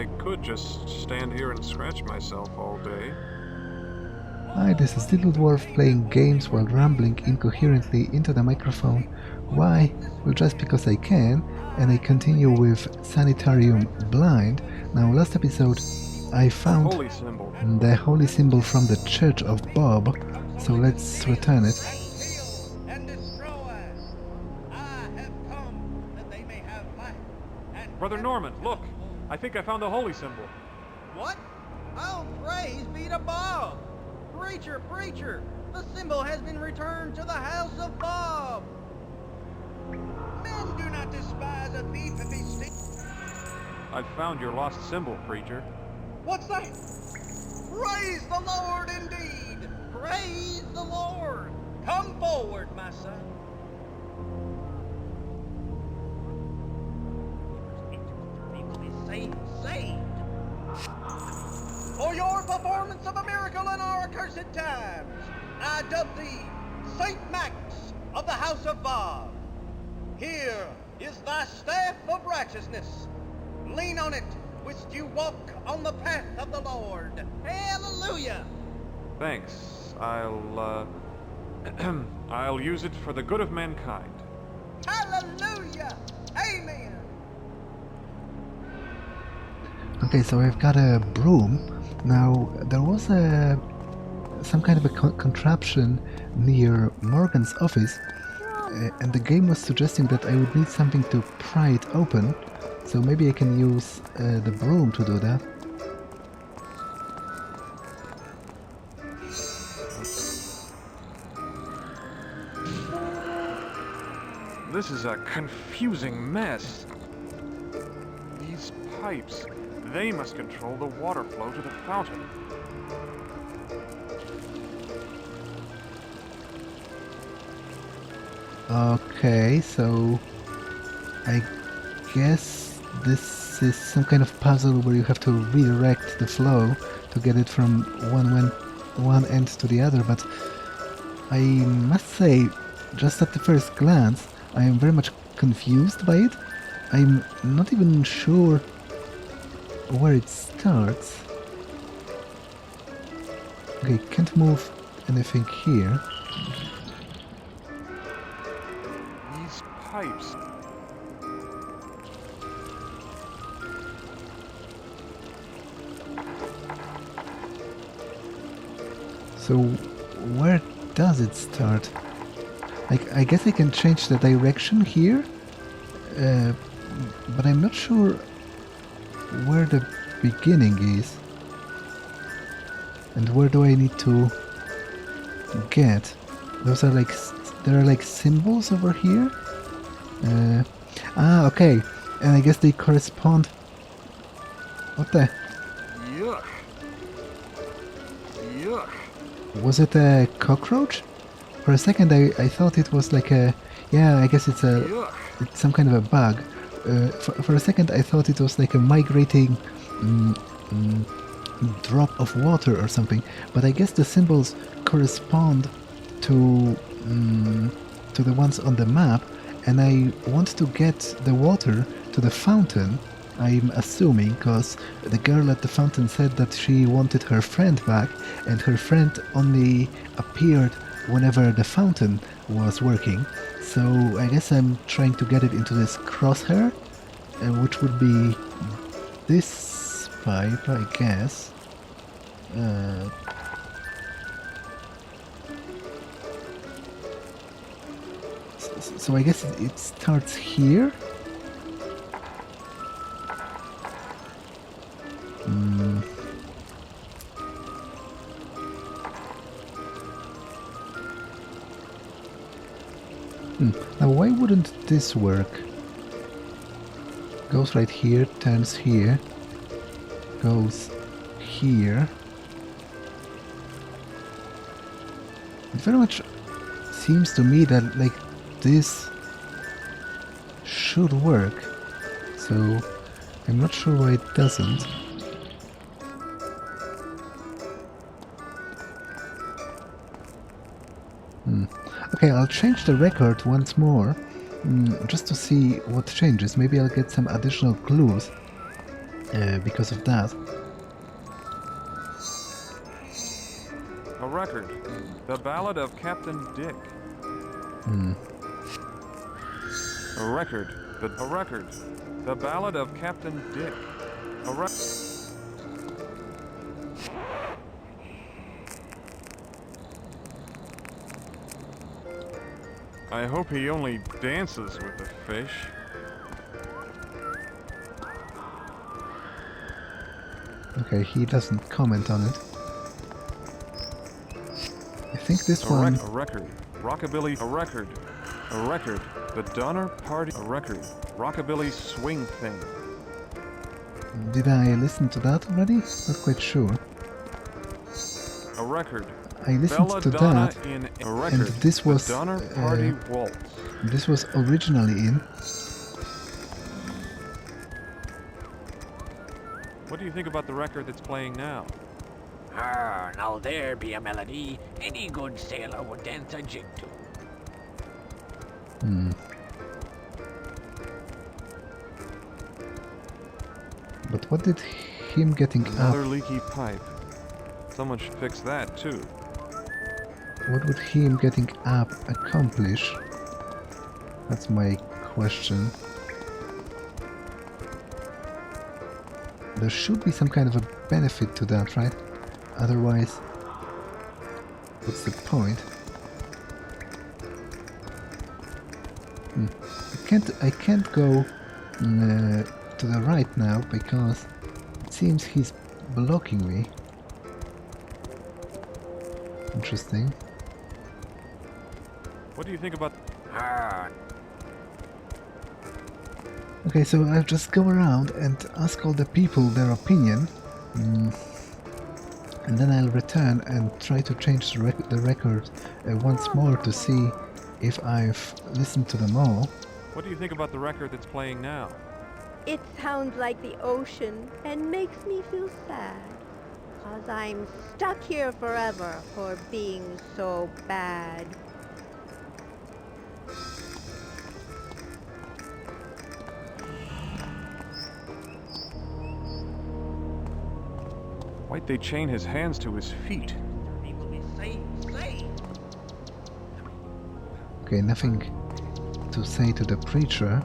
I could just stand here and scratch myself all day. Hi, this is Little Dwarf playing games while rambling incoherently into the microphone. Why? Well, just because I can, and I continue with Sanitarium Blind. Now, last episode I found Holy symbol. the holy symbol from the Church of Bob, so let's return it. Brother Norman, look! I think I found the holy symbol. What? Oh, praise be to Bob! Preacher, preacher! The symbol has been returned to the house of Bob! Men do not despise a thief if he stinks. I've found your lost symbol, preacher. What's that? Praise the Lord indeed! Praise the Lord! Come forward, my son. Saved. For your performance of a miracle in our accursed times, I dub thee Saint Max of the House of Bob. Here is thy staff of righteousness. Lean on it, whilst you walk on the path of the Lord. Hallelujah! Thanks. I'll use it for the good of mankind. Hallelujah! Amen! Okay, so I've got a broom. Now, there was some kind of a contraption near Morgan's office, and the game was suggesting that I would need something to pry it open, so maybe I can use the broom to do that. This is a confusing mess. These pipes, they must control the water flow to the fountain. Okay, so I guess this is some kind of puzzle where you have to redirect the flow to get it from one end to the other, but I must say, just at the first glance, I am very much confused by it. I'm not even sure where it starts. Okay, can't move anything here. These pipes. So where does it start? I guess I can change the direction here, but I'm not sure where the beginning is. And where do I need to get? Those are like, there are like symbols over here? Okay. And I guess they correspond. What the? Yuck. Yuck. Was it a cockroach? For a second I thought it was like a... Yeah, I guess it's some kind of a bug. For a second I thought it was like a migrating drop of water or something, but I guess the symbols correspond to the ones on the map, and I want to get the water to the fountain, I'm assuming, because the girl at the fountain said that she wanted her friend back, and her friend only appeared whenever the fountain was working. So I guess I'm trying to get it into this crosshair, which would be this pipe, I guess. So I guess it starts here. Now why wouldn't this work? Goes right here, turns here, goes here. It very much seems to me that like this should work, so I'm not sure why it doesn't. Okay, I'll change the record once more, just to see what changes. Maybe I'll get some additional clues. because of that. A record. The Ballad of Captain Dick. A record. A record. The Ballad of Captain Dick. A record. I hope he only dances with the fish. Okay, he doesn't comment on it. I think this one... A record. Rockabilly. A record. A record. The Donner Party. A record. Rockabilly swing thing. Did I listen to that already? Not quite sure. A record. I listened to Belladonna that, in a and record. this was The Donner Party Waltz. this was originally in. What do you think about the record that's playing now? Ah, now there be a melody any good sailor would dance a jig to. But what did him getting Another up? leaky pipe. Someone should fix that too. What would him getting up accomplish? That's my question. There should be some kind of a benefit to that, right? Otherwise, what's the point? I can't go to the right now because it seems he's blocking me. Interesting. What do you think about... Ah, Okay, so I'll just go around and ask all the people their opinion. And then I'll return and try to change the record once more to see if I've listened to them all. What do you think about the record that's playing now? It sounds like the ocean and makes me feel sad. 'Cause I'm stuck here forever for being so bad. Why'd they chain his hands to his feet? Okay, nothing to say to the preacher.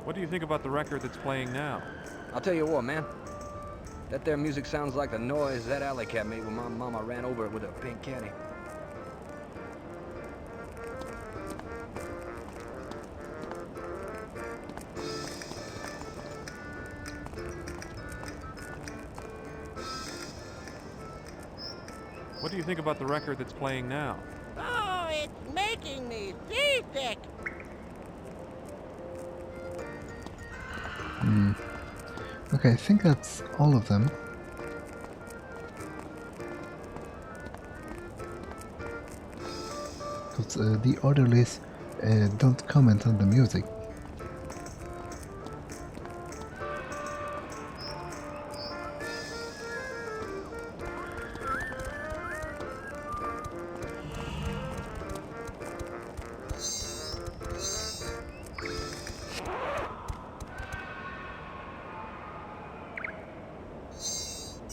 What do you think about the record that's playing now? I'll tell you what, man. That there music sounds like the noise that alley cat made when my mama ran over it with a pink caddy. What do you think about the record that's playing now? oh, it's making me seasick. Okay, I think that's all of them. Because the orderlies don't comment on the music.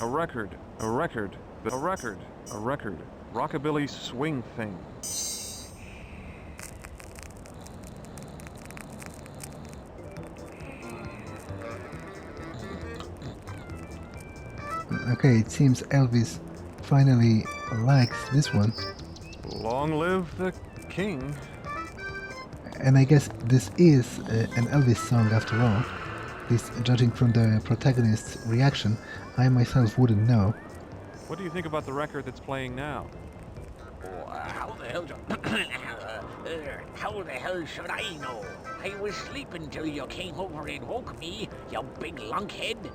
A record. A record. A record. A record. Rockabilly swing thing. Okay, it seems Elvis finally likes this one. Long live the king. And I guess this is an Elvis song after all. This, judging from the protagonist's reaction, I myself wouldn't know. What do you think about the record that's playing now? Oh, how the hell how the hell should I know? I was sleeping till you came over and woke me, you big lunkhead.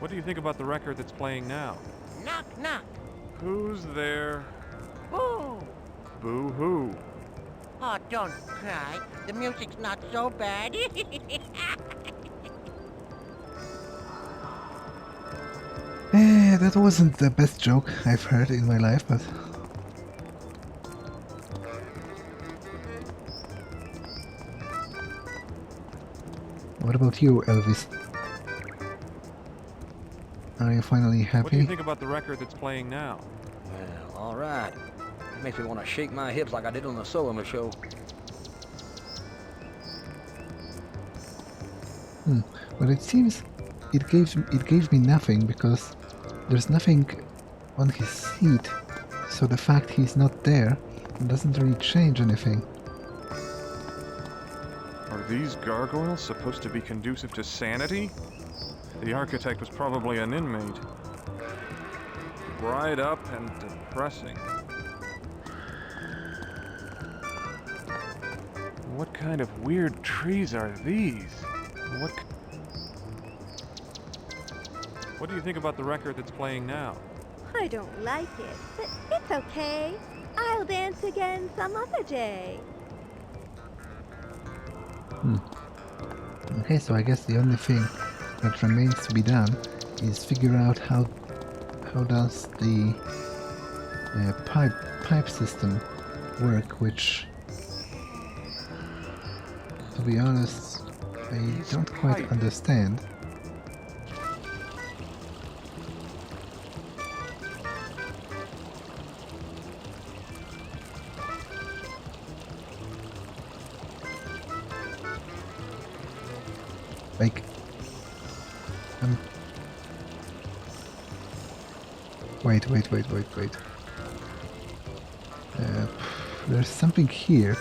What do you think about the record that's playing now? Knock, knock. Who's there? Boo! Boo-hoo. Oh, don't cry. The music's not so bad. That wasn't the best joke I've heard in my life, but... What about you, Elvis? Are you finally happy? What do you think about the record that's playing now? Well, all right. It makes me want to shake my hips like I did on the solo show. Well, it seems it gave me nothing because there's nothing on his seat, so the fact he's not there doesn't really change anything. Are these gargoyles supposed to be conducive to sanity? The architect was probably an inmate. Dried up and depressing. What kind of weird trees are these? What do you think about the record that's playing now? I don't like it, but it's okay. I'll dance again some other day. Okay, so I guess the only thing that remains to be done is figure out how does the pipe system work, which, to be honest, I don't quite understand. Like, wait. There's something here,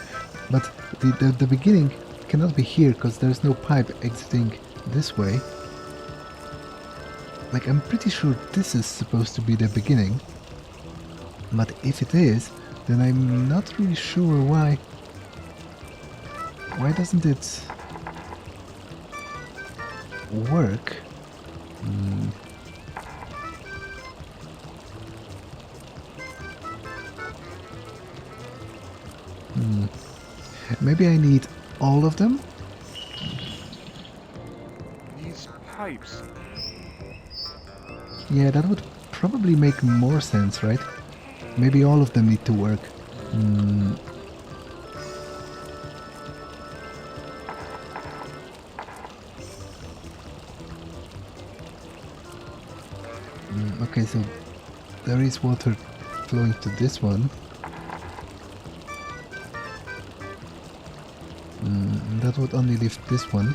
but the beginning cannot be here because there's no pipe exiting this way. Like, I'm pretty sure this is supposed to be the beginning, but if it is, then I'm not really sure why doesn't it work? Maybe I need all of them? These pipes. Yeah, that would probably make more sense, right? Maybe all of them need to work. Okay, so there is water flowing to this one. That would only lift this one.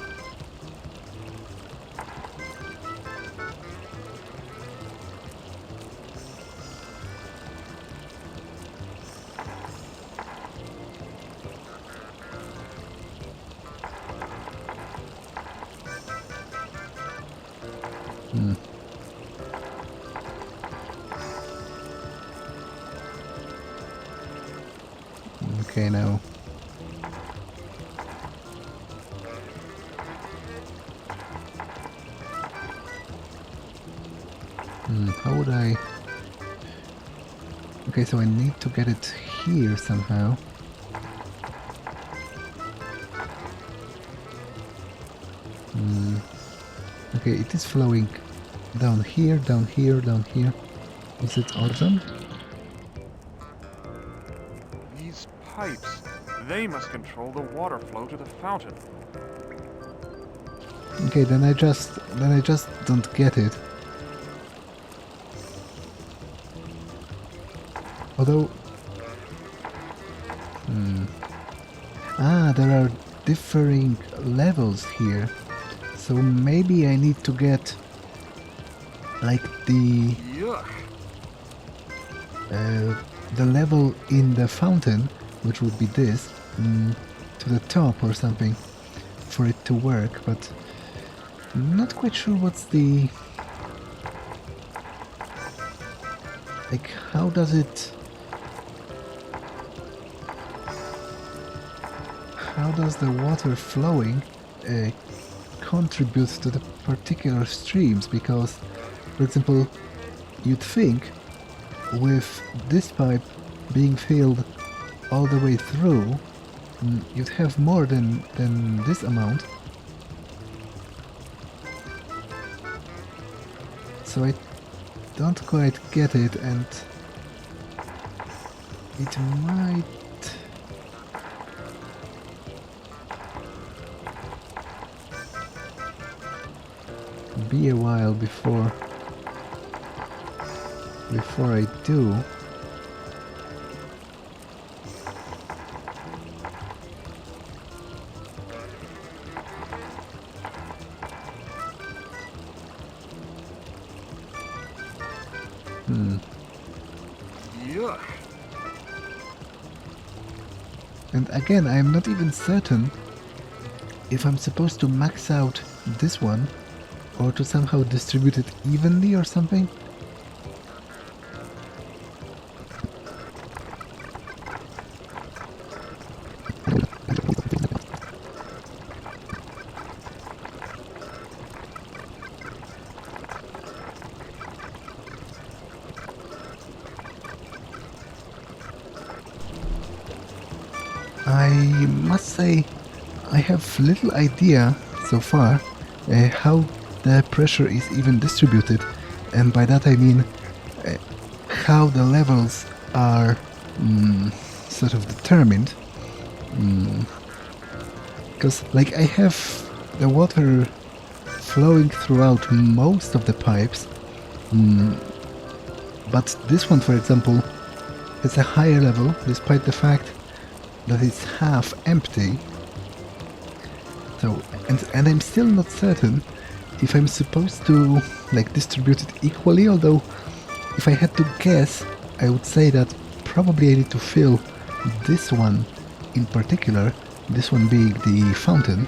Okay, now. How would I... Okay, so I need to get it here somehow. Okay, it is flowing down here, down here, down here. Is it all of them? These pipes. They must control the water flow to the fountain. Okay, then I just don't get it. Although... there are differing levels here. So maybe I need to get... like the... Yuck. the level in the fountain, which would be this, to the top or something, for it to work, but I'm not quite sure what's the... like, how does it... how does the water flowing contribute to the particular streams, because For example, you'd think with this pipe being filled all the way through, you'd have more than this amount. So I don't quite get it, and it might be a while before I do. Yuck. And again, I am not even certain if I'm supposed to max out this one or to somehow distribute it evenly or something. I must say I have little idea so far how the pressure is even distributed, and by that I mean how the levels are sort of determined. Because like I have the water flowing throughout most of the pipes, but this one, for example, has a higher level despite the fact that it's half empty. So, and I'm still not certain if I'm supposed to like distribute it equally, although if I had to guess, I would say that probably I need to fill this one in particular, this one being the fountain.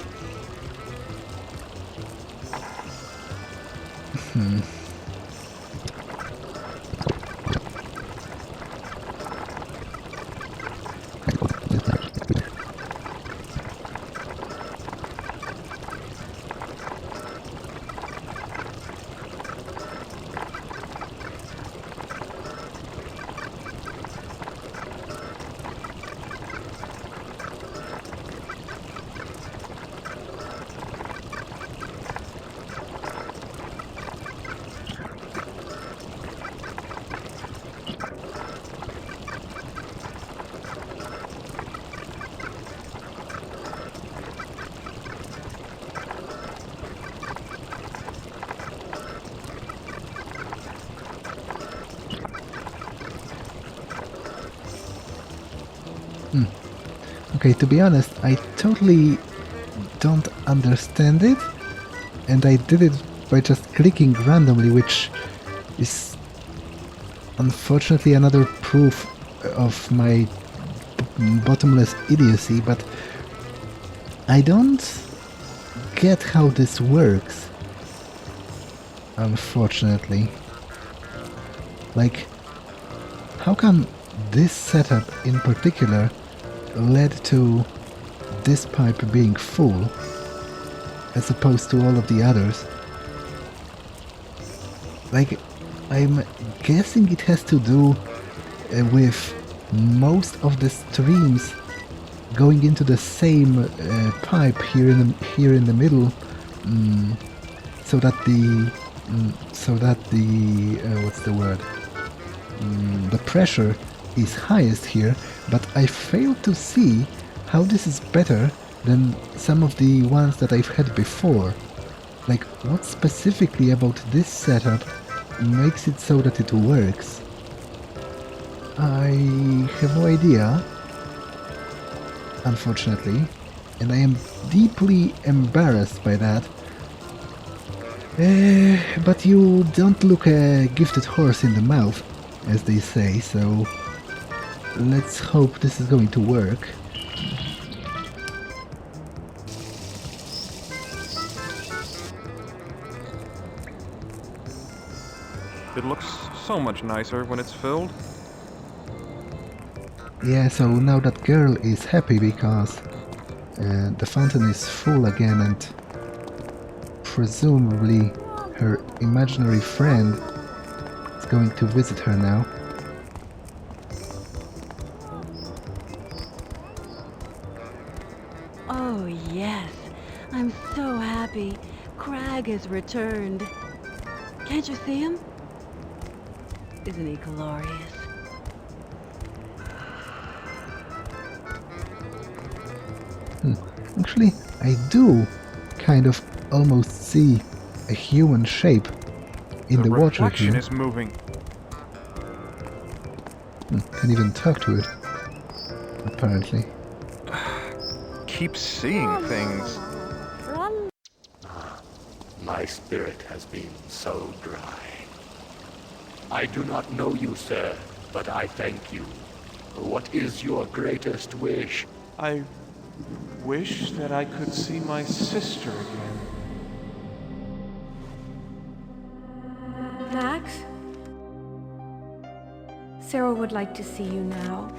Okay, to be honest, I totally don't understand it, and I did it by just clicking randomly, which is unfortunately another proof of my bottomless idiocy, but I don't get how this works, unfortunately. Like, how come this setup in particular led to this pipe being full as opposed to all of the others? Like, I'm guessing it has to do with most of the streams going into the same pipe here in the middle, so that the what's the word? The pressure is highest here, but I fail to see how this is better than some of the ones that I've had before. Like, what specifically about this setup makes it so that it works? I have no idea, unfortunately, and I am deeply embarrassed by that. But you don't look a gifted horse in the mouth, as they say, so let's hope this is going to work. It looks so much nicer when it's filled. Yeah, so now that girl is happy because the fountain is full again, and presumably her imaginary friend is going to visit her now. Oh, yes. I'm so happy. Crag has returned. Can't you see him? Isn't he glorious? Actually, I do kind of almost see a human shape in the water reflection here. is moving. Can even talk to it, apparently. Keep seeing things. My spirit has been so dry. I do not know you, sir, but I thank you. What is your greatest wish? I wish that I could see my sister again. Max? Sarah would like to see you now.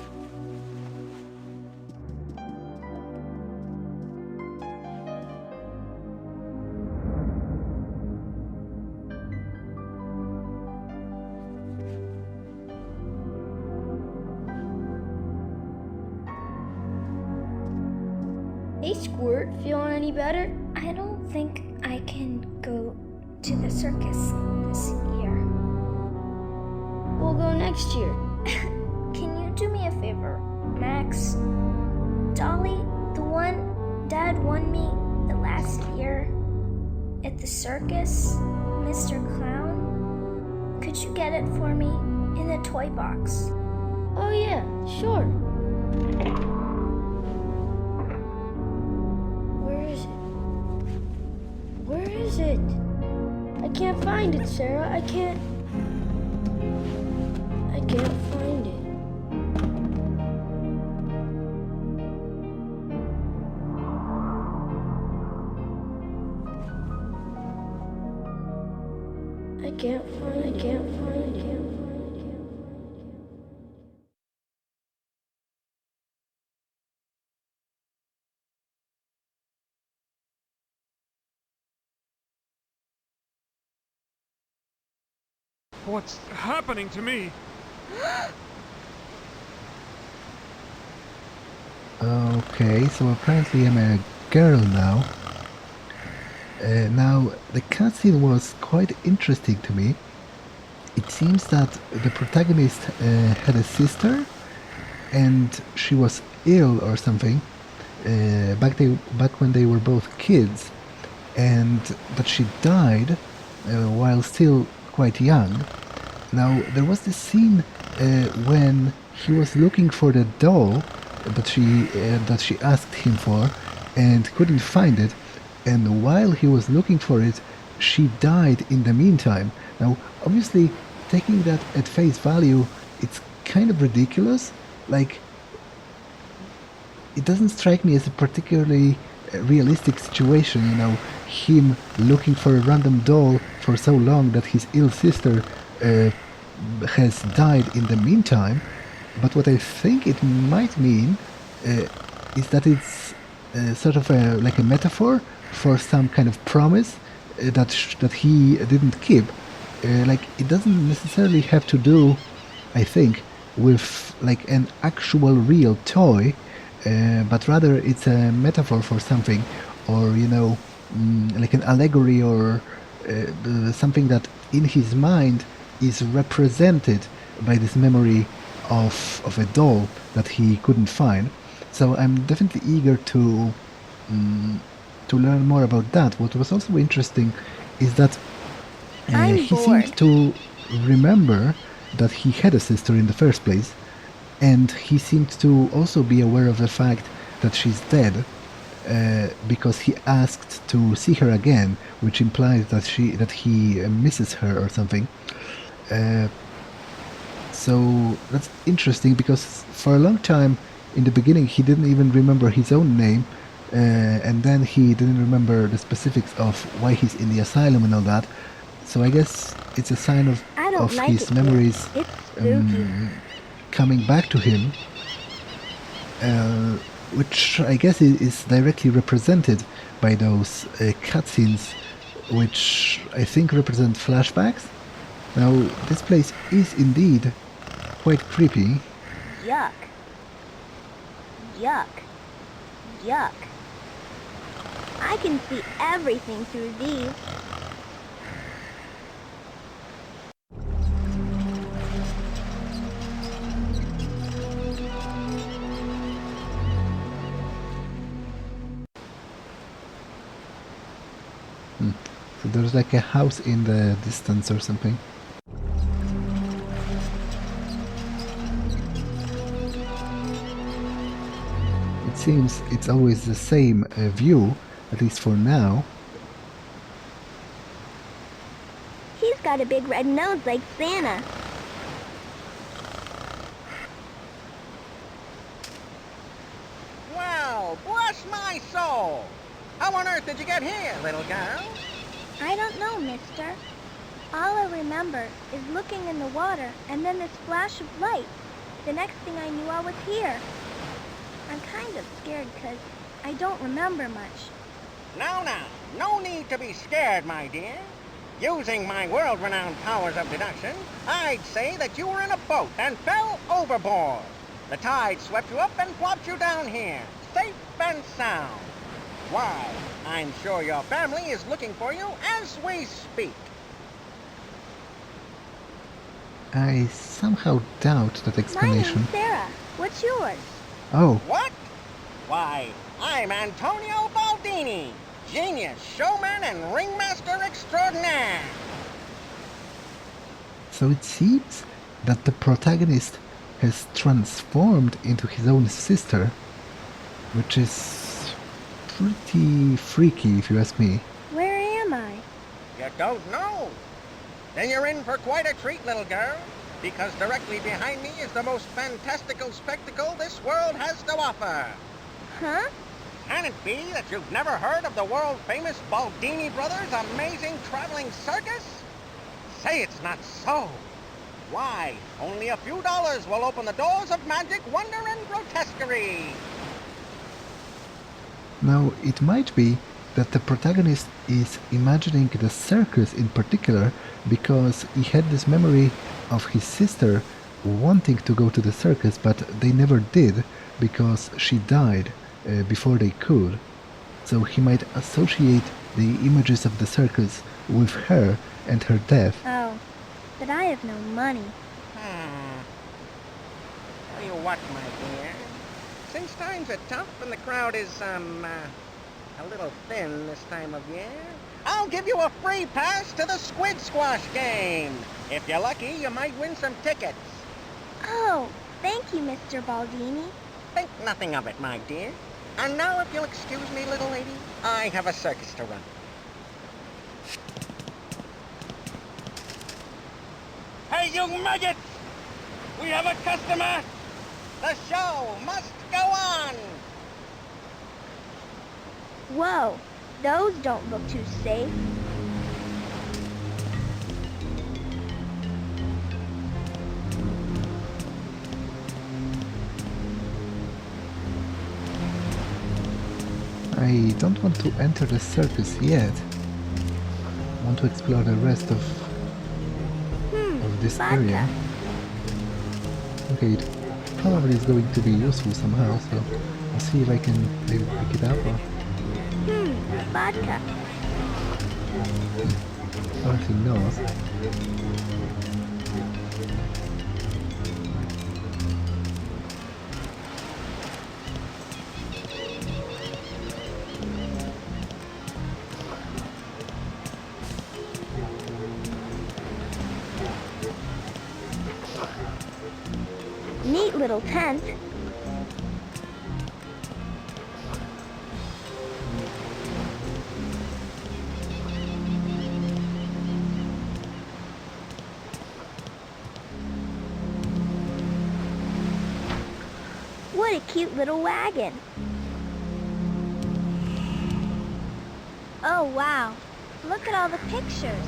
Hey, Squirt, feeling any better? I don't think I can go to the circus this year. We'll go next year. Can you do me a favor, Max? Dolly, the one Dad won me the last year at the circus, Mr. Clown, could you get it for me in the toy box? Oh yeah, sure. Where is it? I can't find it, Sarah. I can't find it. I can't find it. What's happening to me? Okay, so apparently I'm a girl now. Now, the cutscene was quite interesting to me. It seems that the protagonist had a sister and she was ill or something back when they were both kids, and that she died while still quite young. Now, there was this scene when he was looking for the doll that she asked him for and couldn't find it, and while he was looking for it, she died in the meantime. Now, obviously, taking that at face value, it's kind of ridiculous. Like, it doesn't strike me as a particularly realistic situation, you know, him looking for a random doll for so long that his ill sister has died in the meantime. But what I think it might mean is that it's sort of like a metaphor for some kind of promise that he didn't keep. Like, it doesn't necessarily have to do, I think, with like an actual real toy, but rather it's a metaphor for something, or, you know, like an allegory, or something that in his mind is represented by this memory of a doll that he couldn't find. So I'm definitely eager to learn more about that. What was also interesting is that he seemed to remember that he had a sister in the first place, and he seemed to also be aware of the fact that she's dead, because he asked to see her again, which implies that he misses her or something. So that's interesting, because for a long time in the beginning he didn't even remember his own name, and then he didn't remember the specifics of why he's in the asylum and all that. So I guess it's a sign of his memories coming back to him, which I guess is directly represented by those cutscenes which I think represent flashbacks. Now, this place is indeed quite creepy. Yuck. Yuck. Yuck. I can see everything through these. So there's like a house in the distance or something. It seems it's always the same view, at least for now. He's got a big red nose like Santa. Well, bless my soul! How on earth did you get here, little girl? I don't know, mister. All I remember is looking in the water and then this flash of light. The next thing I knew, I was here. I'm kind of scared because I don't remember much. Now, no need to be scared, my dear. Using my world-renowned powers of deduction, I'd say that you were in a boat and fell overboard. The tide swept you up and plopped you down here, safe and sound. Why, I'm sure your family is looking for you as we speak. I somehow doubt that explanation. My name's Sarah. What's yours? Oh. What? Why, I'm Antonio Baldini, genius, showman, and ringmaster extraordinaire. So it seems that the protagonist has transformed into his own sister, which is pretty freaky if you ask me. Where am I? You don't know? Then you're in for quite a treat, little girl, because directly behind me is the most fantastical spectacle this world has to offer. Huh? Can it be that you've never heard of the world-famous Baldini Brothers' amazing traveling circus? Say it's not so. Why, only a few dollars will open the doors of magic, wonder, and grotesquerie. Now, it might be that the protagonist is imagining the circus in particular because he had this memory of his sister wanting to go to the circus, but they never did because she died before they could. So he might associate the images of the circus with her and her death. Oh, but I have no money. Tell you what, my dear. Since times are tough and the crowd is, a little thin this time of year, I'll give you a free pass to the Squid Squash game. If you're lucky, you might win some tickets. Oh, thank you, Mr. Baldini. Think nothing of it, my dear. And now, if you'll excuse me, little lady, I have a circus to run. Hey, you maggots! We have a customer! The show must go on! Whoa, those don't look too safe. I don't want to enter the circus yet. I want to explore the rest of this area. Okay, it probably is going to be useful somehow, so I'll see if I can maybe pick it up or... Vodka. Dorothy knows. Neat little tent. What a cute little wagon. Oh, wow. Look at all the pictures.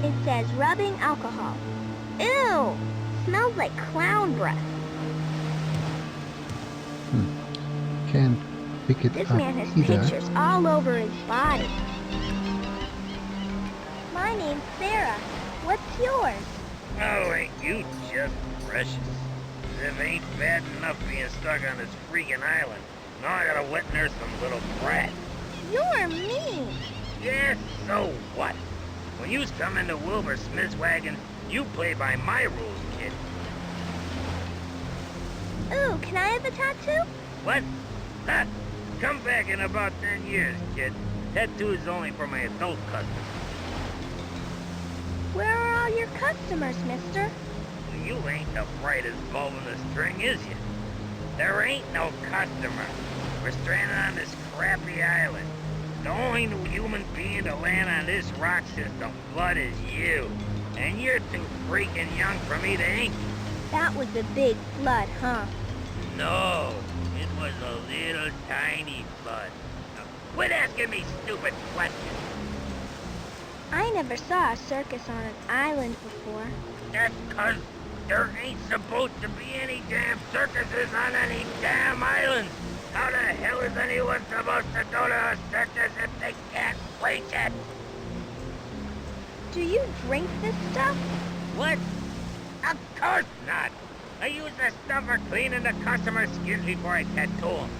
It says rubbing alcohol. Ew! Smells like clown breath. Can't pick it This up man has either. pictures all over his body. My name's Sarah. What's yours? Oh, ain't you just precious? As if it ain't bad enough being stuck on this freaking island. Now I gotta wet nurse some little brat. You're mean. Yes, so what? When you come into Wilbur Smith's wagon, you play by my rules, kid. Ooh, can I have a tattoo? What? Ha! Come back in about 10 years, kid. Tattoo's only for my adult customers. Where are all your customers, mister? You ain't the brightest bulb in the string, is you? There ain't no customer. We're stranded on this crappy island. The only human being to land on this rock system flood is you. And you're too freaking young for me to ink. That was a big flood, huh? No, it was a little tiny flood. Now, quit asking me stupid questions. I never saw a circus on an island before. That's 'cause there ain't supposed to be any damn circuses on any damn islands. How the hell is anyone supposed to go to a circus if they can't wait it? Do you drink this stuff? What? Of course not. I use the stuff for cleaning the customer's skins before I tattoo them.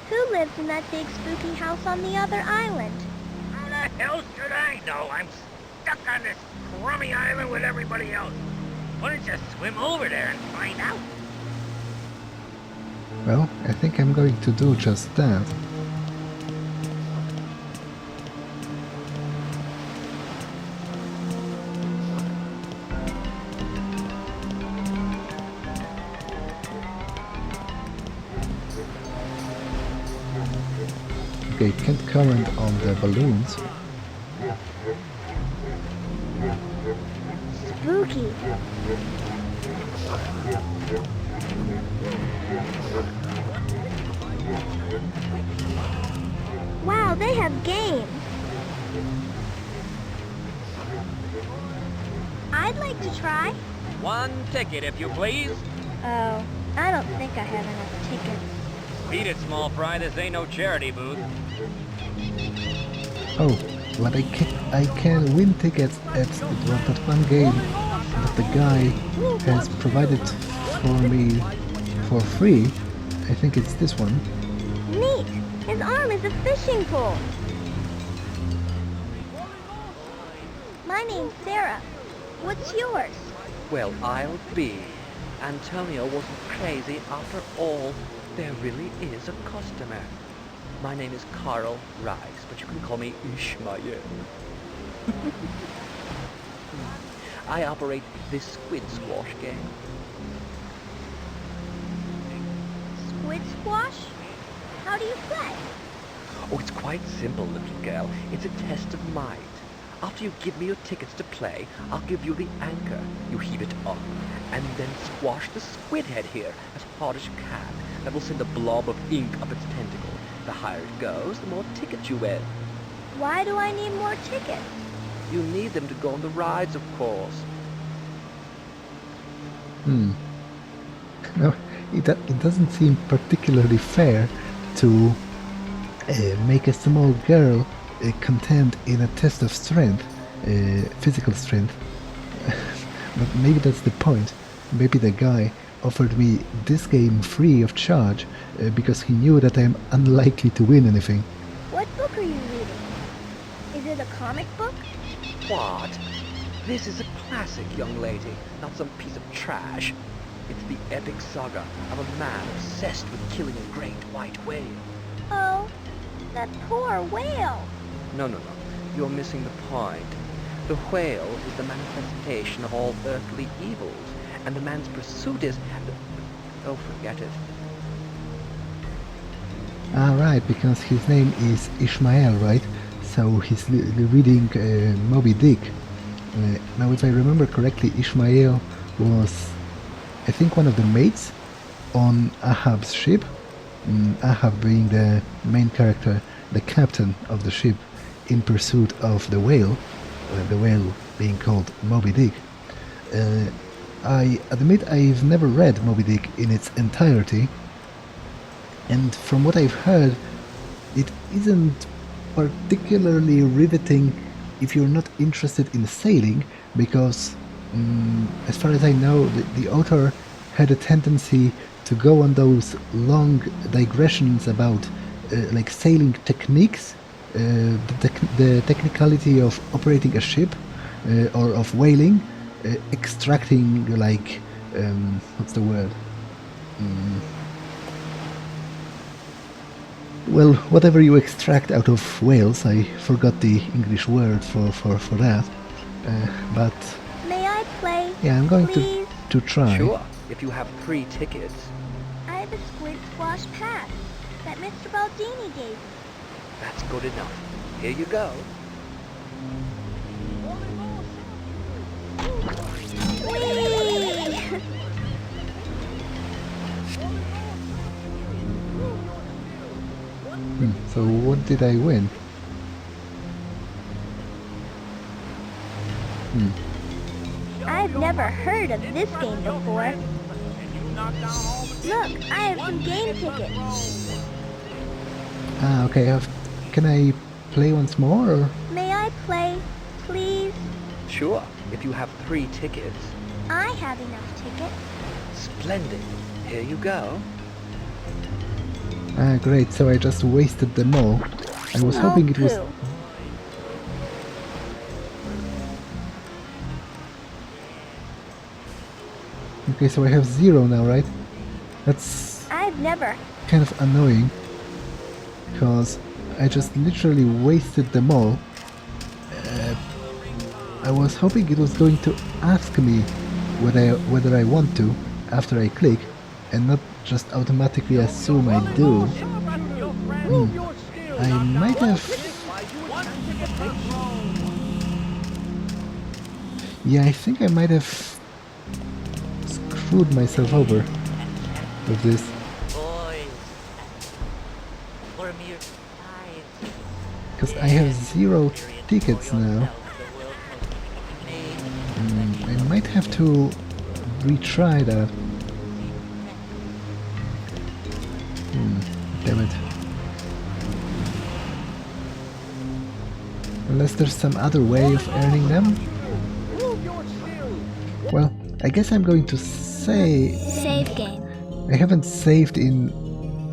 Who lives in that big spooky house on the other island? How the hell should I know? I'm stuck on this crummy island with everybody else. Why don't you swim over there and find out? Well, I think I'm going to do just that. Okay, can't current on the balloons. Spooky. Wow, they have games. I'd like to try. One ticket, if you please. Oh, I don't think I have enough tickets. Beat it, small fry. This ain't no charity booth. Oh, but I can win tickets at that one game that the guy has provided for me for free. I think it's this one. Neat! His arm is a fishing pole. My name's Sarah. What's yours? Well, I'll be. Antonio wasn't crazy after all. There really is a customer. My name is Carl Rice, but you can call me Ishmael. I operate this squid squash game. Squid squash? How do you play? Oh, it's quite simple, little girl. It's a test of might. After you give me your tickets to play, I'll give you the anchor. You heave it up, and then squash the squid head here as hard as you can. That will send a blob of ink up its tentacle. The higher it goes, the more tickets you win. Why do I need more tickets? You need them to go on the rides, of course. No, it doesn't seem particularly fair to make a small girl contend in a test of strength, physical strength. But maybe that's the point. Maybe the guy offered me this game free of charge because he knew that I'm unlikely to win anything. What book are you reading? Is it a comic book? What? This is a classic, young lady, not some piece of trash. It's the epic saga of a man obsessed with killing a great white whale. Oh, that poor whale. No. You're missing the point. The whale is the manifestation of all earthly evils, and the man's pursuit is... Oh, forget it. Ah, right, because his name is Ishmael, right? So he's reading Moby Dick. Now, if I remember correctly, Ishmael was, I think, one of the mates on Ahab's ship. Ahab being the main character, the captain of the ship in pursuit of the whale being called Moby Dick. I admit I've never read Moby Dick in its entirety, and from what I've heard, it isn't particularly riveting if you're not interested in sailing, because as far as I know, the author had a tendency to go on those long digressions about like sailing techniques, the technicality of operating a ship or of whaling, extracting like what's the word? Well, whatever you extract out of whales, I forgot the English word for that. But May I play? yeah, I'm going please? to try. Sure, if you have 3 tickets. I have a squid squash pass that Mr. Baldini gave me. That's good enough. Here you go. Whee! So what did I win? I've never heard of this game before. Look, I have some game tickets. Ah, okay. Can I play once more? Or? May I play, please? Sure, if you have 3 tickets. I have enough tickets. Splendid. Here you go. Ah, great. So I just wasted them all. I was hoping it was. Pooh. Okay, so I have 0 now, right? That's I've never. kind of annoying, because I just literally wasted them all. I was hoping it was going to ask me whether I want to after I click, and not just automatically assume I do. I might have... Yeah, I think I might have screwed myself over with this. Because I have 0 tickets now. I might have to retry that. Damn it. Unless there's some other way of earning them? Well, I guess I'm going to say... Save game. I haven't saved in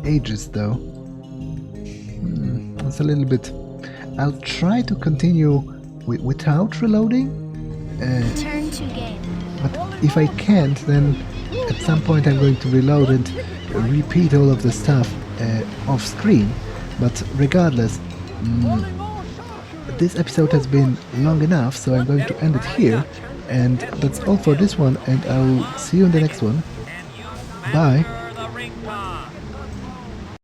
ages though. It's a little bit... I'll try to continue without reloading. Turn to game. But if I can't, then at some point I'm going to reload and repeat all of the stuff off screen. But regardless, this episode has been long enough, so I'm going to end it here. And that's all for this one, and I'll see you in the next one. Bye!